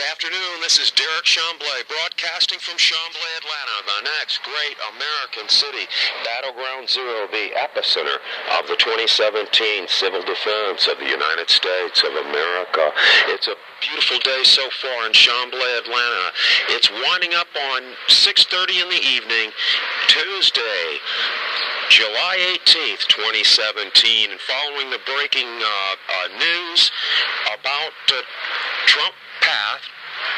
afternoon. This is Derek Chamblay broadcasting from Chamblay, Atlanta, the next great American city, Battleground Zero, the epicenter of the 2017 civil defense of the United States of America. It's a beautiful day so far in Chamblay, Atlanta. It's winding up on 6:30 in the evening, Tuesday, July 18th, 2017, and following the breaking news about Trump path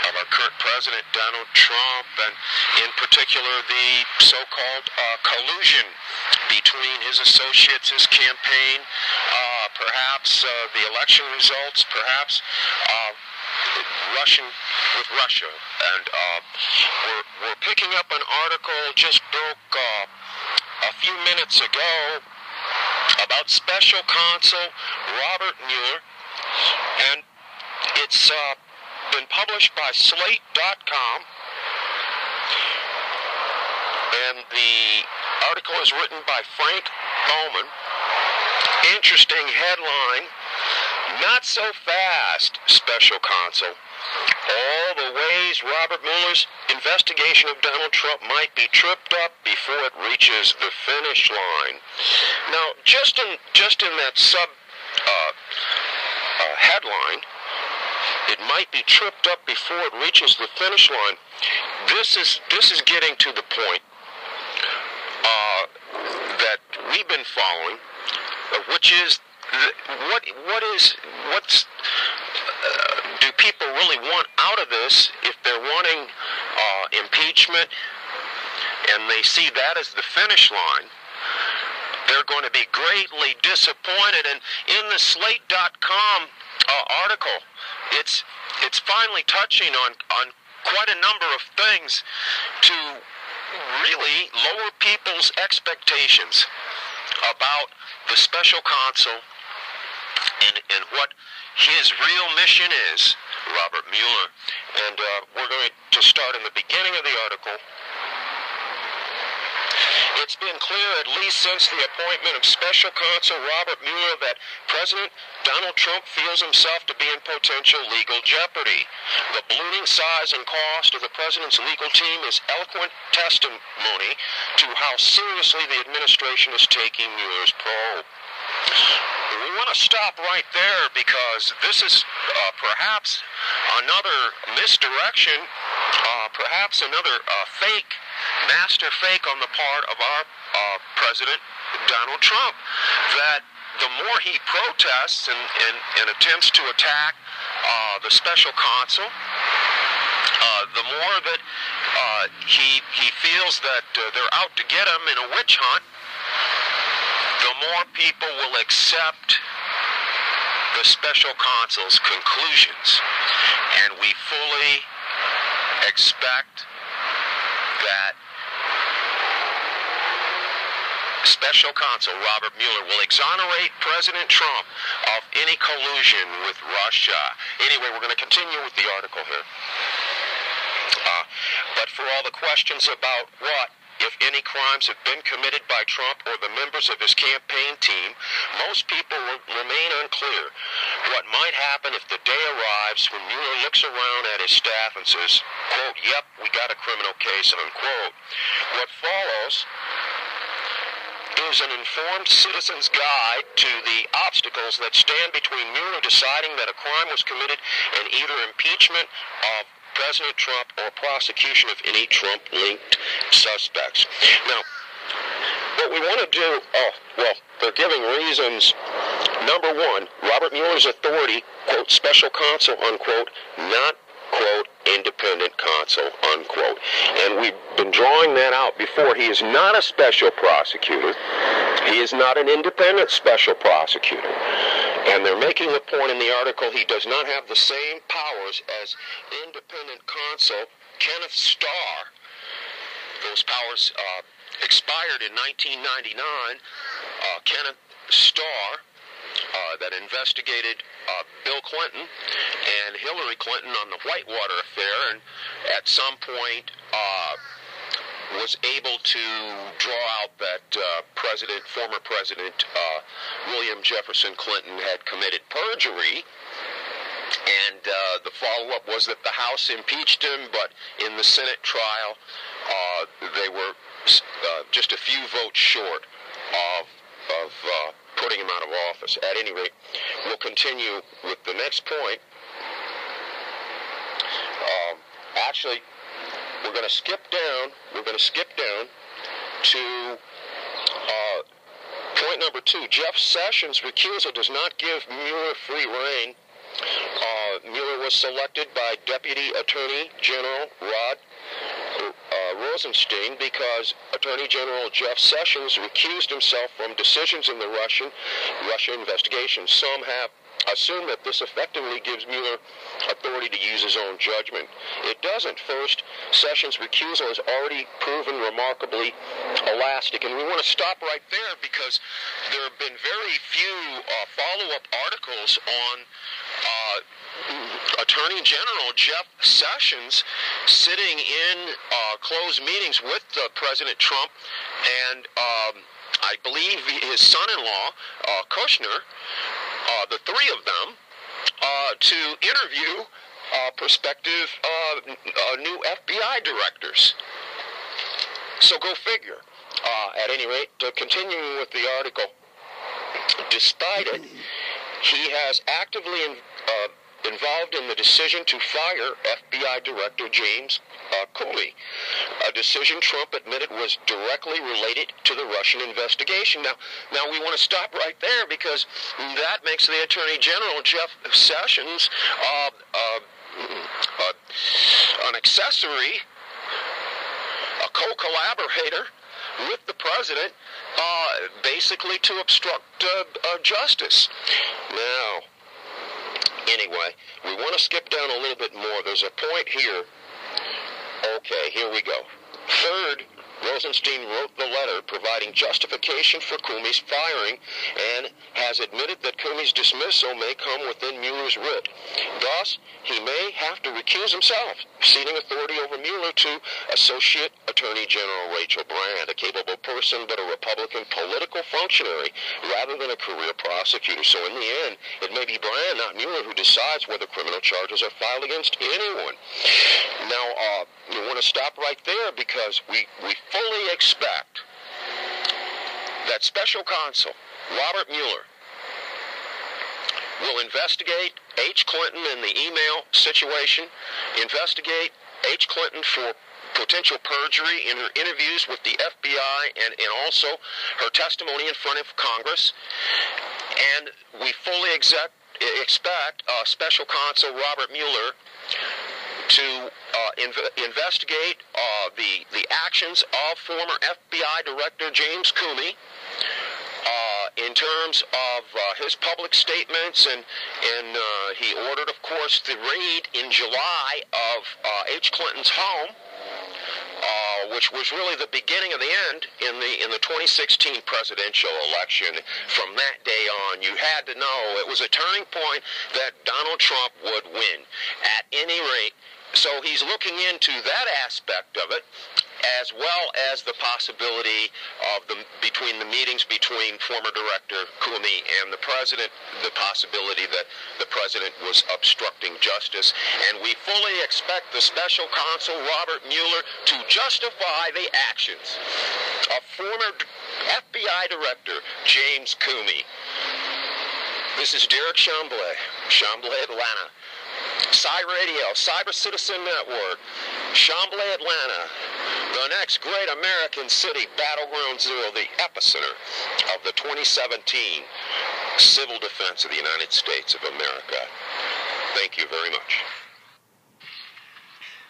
of our current president, Donald Trump, and in particular the so-called collusion between his associates, his campaign, perhaps the election results, perhaps Russia. And we're picking up an article just broke a few minutes ago about Special Counsel Robert Mueller, and it's been published by Slate.com, and the article is written by Frank Bowman. Interesting headline: "Not so fast, Special Counsel. All the ways Robert Mueller's investigation of Donald Trump might be tripped up before it reaches the finish line." Now, just in that headline, "It might be tripped up before it reaches the finish line." This is getting to the point that we've been following, which is do people really want out of this? If they're wanting impeachment and they see that as the finish line, they're going to be greatly disappointed. And in the Slate.com article, it's finally touching on quite a number of things to really lower people's expectations about the special counsel and what his real mission is, Robert Mueller. And we're going to start in the beginning of the article. "It's been clear, at least since the appointment of Special Counsel Robert Mueller, that President Donald Trump feels himself to be in potential legal jeopardy. The ballooning size and cost of the president's legal team is eloquent testimony to how seriously the administration is taking Mueller's probe." We want to stop right there because this is perhaps another misdirection, perhaps another master fake on the part of our President Donald Trump, that the more he protests and attempts to attack the special counsel, the more that he feels that they're out to get him in a witch hunt, the more people will accept the special counsel's conclusions. And we fully expect that Special Counsel Robert Mueller will exonerate President Trump of any collusion with Russia. Anyway, we're going to continue with the article here. But for all the questions about what, if any, crimes have been committed by Trump or the members of his campaign team, most people remain unclear. What might happen if the day arrives when Mueller looks around at his staff and says, quote, "Yep, we got a criminal case," unquote. What follows is an informed citizen's guide to the obstacles that stand between Mueller deciding that a crime was committed and either impeachment of President Trump or prosecution of any Trump-linked suspects. Now, what we want to do, they're giving reasons. Number one, Robert Mueller's authority, quote, "special counsel," unquote, not, quote, "independent counsel," unquote. And we've been drawing that out before. He is not a special prosecutor. He is not an independent special prosecutor. And they're making the point in the article he does not have the same powers as independent counsel Kenneth Starr. Those powers expired in 1999. Kenneth Starr, that investigated Bill Clinton and Hillary Clinton on the Whitewater affair, and at some point was able to draw out that former President William Jefferson Clinton had committed perjury And the follow-up was that the House impeached him, but in the Senate trial, they were just a few votes short of putting him out of office. At any rate, we'll continue with the next point. Actually, we're going to skip down. We're going to skip down to point number 2. Jeff Sessions' recusal does not give Mueller free rein. Mueller was selected by Deputy Attorney General Rod Rosenstein because Attorney General Jeff Sessions recused himself from decisions in the Russia investigation. Some have assumed that this effectively gives Mueller authority to use his own judgment. It doesn't. First, Sessions' recusal has already proven remarkably elastic, and we want to stop right there because there have been very few follow-up articles on Attorney General Jeff Sessions sitting in closed meetings with President Trump and I believe his son-in-law, Kushner, the three of them, to interview prospective new FBI directors. So go figure. At any rate, continuing with the article, despite it, he has actively involved in the decision to fire FBI Director James Comey, a decision Trump admitted was directly related to the Russian investigation. Now we want to stop right there because that makes the Attorney General, Jeff Sessions, an accessory, a co-collaborator with the president, basically to obstruct justice. Now, anyway, we want to skip down a little bit more. There's a point here. Okay, here we go. Third, Rosenstein wrote the letter providing justification for Comey's firing and has admitted that Comey's dismissal may come within Mueller's writ. Thus, he may have to recuse himself, ceding authority over Mueller to Associate Attorney General Rachel Brand, a capable person but a Republican political functionary rather than a career prosecutor. So in the end, it may be Brand, not Mueller, who decides whether criminal charges are filed against anyone. Now, we want to stop right there because we fully expect that Special Counsel Robert Mueller will investigate H. Clinton in the email situation, investigate H. Clinton for potential perjury in her interviews with the FBI and also her testimony in front of Congress. And we fully expect Special Counsel Robert Mueller to investigate the actions of former FBI Director James Comey in terms of his public statements, and he ordered, of course, the raid in July of H. Clinton's home, which was really the beginning of the end in the 2016 presidential election. From that day on, you had to know it was a turning point that Donald Trump would win. At any rate, so he's looking into that aspect of it, as well as the possibility of between the meetings between former Director Comey and the president, the possibility that the president was obstructing justice. And we fully expect the Special Counsel Robert Mueller to justify the actions of former FBI Director James Comey. This is Derek Chambly, Atlanta. Cy Radio, Cyber Citizen Network, Chambly, Atlanta, the next great American city, Battleground Zero, the epicenter of the 2017 civil defense of the United States of America. Thank you very much.